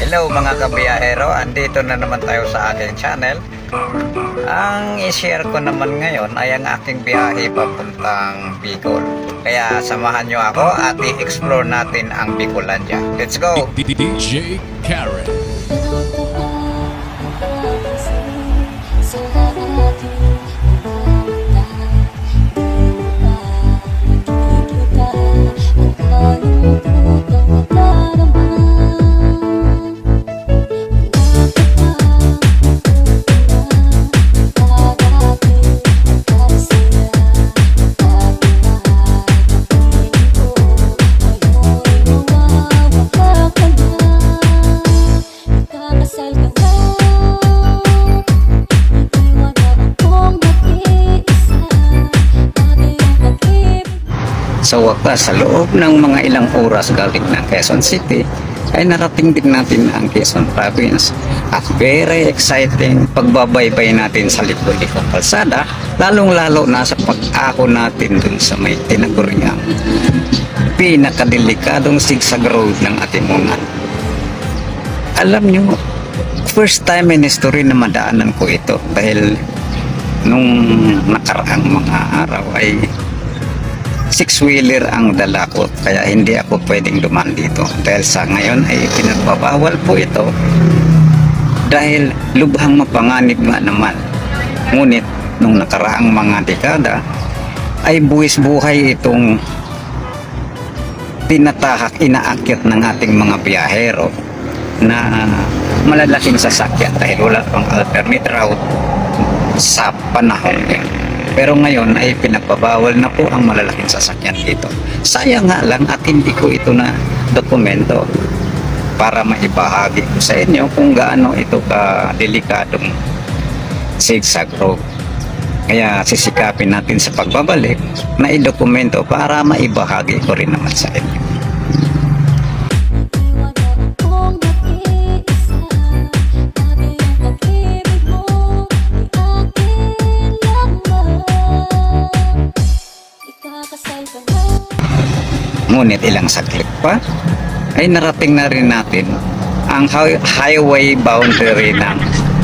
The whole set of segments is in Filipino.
Hello mga kabiyahero, andito na naman tayo sa aking channel. Ang i-share ko naman ngayon ay ang aking biyahe papuntang Bicol. Kaya samahan nyo ako at i-explore natin ang Bicolandia. Let's go! DJ Karen. Sa wakas, sa loob ng mga ilang oras galing ng Quezon City, ay narating din natin ang Quezon Province. At very exciting pagbabaybay natin sa likod-likod kalsada, lalong-lalo na sa pag-ako natin dun sa may tinaguriang pinakadelikadong zigzag road ng Atimunan. Alam nyo, first time in history na madaanan ko ito dahil nung nakaraang mga araw ay six-wheeler ang dala ko, kaya hindi ako pwedeng dumaan dito dahil sa ngayon ay pinagbabawal po ito dahil lubhang mapanganib nga naman. Ngunit nung nakaraang mga dekada ay buwis buhay itong tinatahak, inaakyat ng ating mga biyahero na malalaking sasakyan dahil wala pang alternate route sa panahon niya. Pero ngayon ay pinapabawal na po ang malalaking sasakyan dito. Sayang nga lang at hindi ko ito na dokumento para maibahagi ko sa inyo kung gaano ito ka-delikadong zigzag road. Kaya sisikapin natin sa pagbabalik na i-dokumento para maibahagi ko rin naman sa inyo. Ngunit ilang saglit pa ay narating na rin natin ang highway boundary ng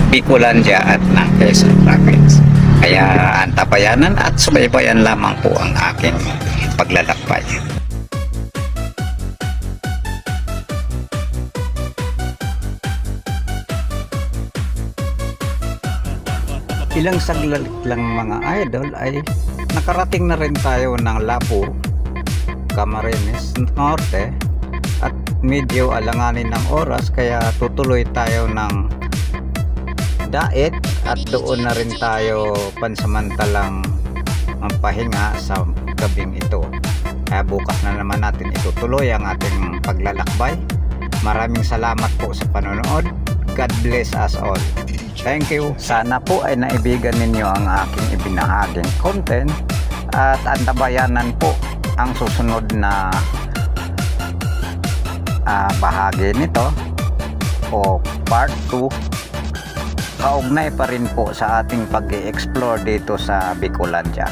Bicolandia at ng Quezon Province. Kaya antabayanan at subaybayan lamang po ang aking paglalakbay. Ilang saglit lang mga idol ay nakarating na rin tayo ng Lapu, Camarines Norte at medyo alanganin ng oras kaya tutuloy tayo ng Daet at doon na rin tayo pansamantalang pahinga sa gabing ito. Kaya bukas na naman natin itutuloy ang ating paglalakbay. Maraming salamat po sa panonood. God bless us all. Thank you. Sana po ay naibigan ninyo ang aking ibinahaging content at antabayanan po ang susunod na bahagi nito o part 2. Kaugnay pa rin po sa ating pag-i-explore dito sa Bicolandia.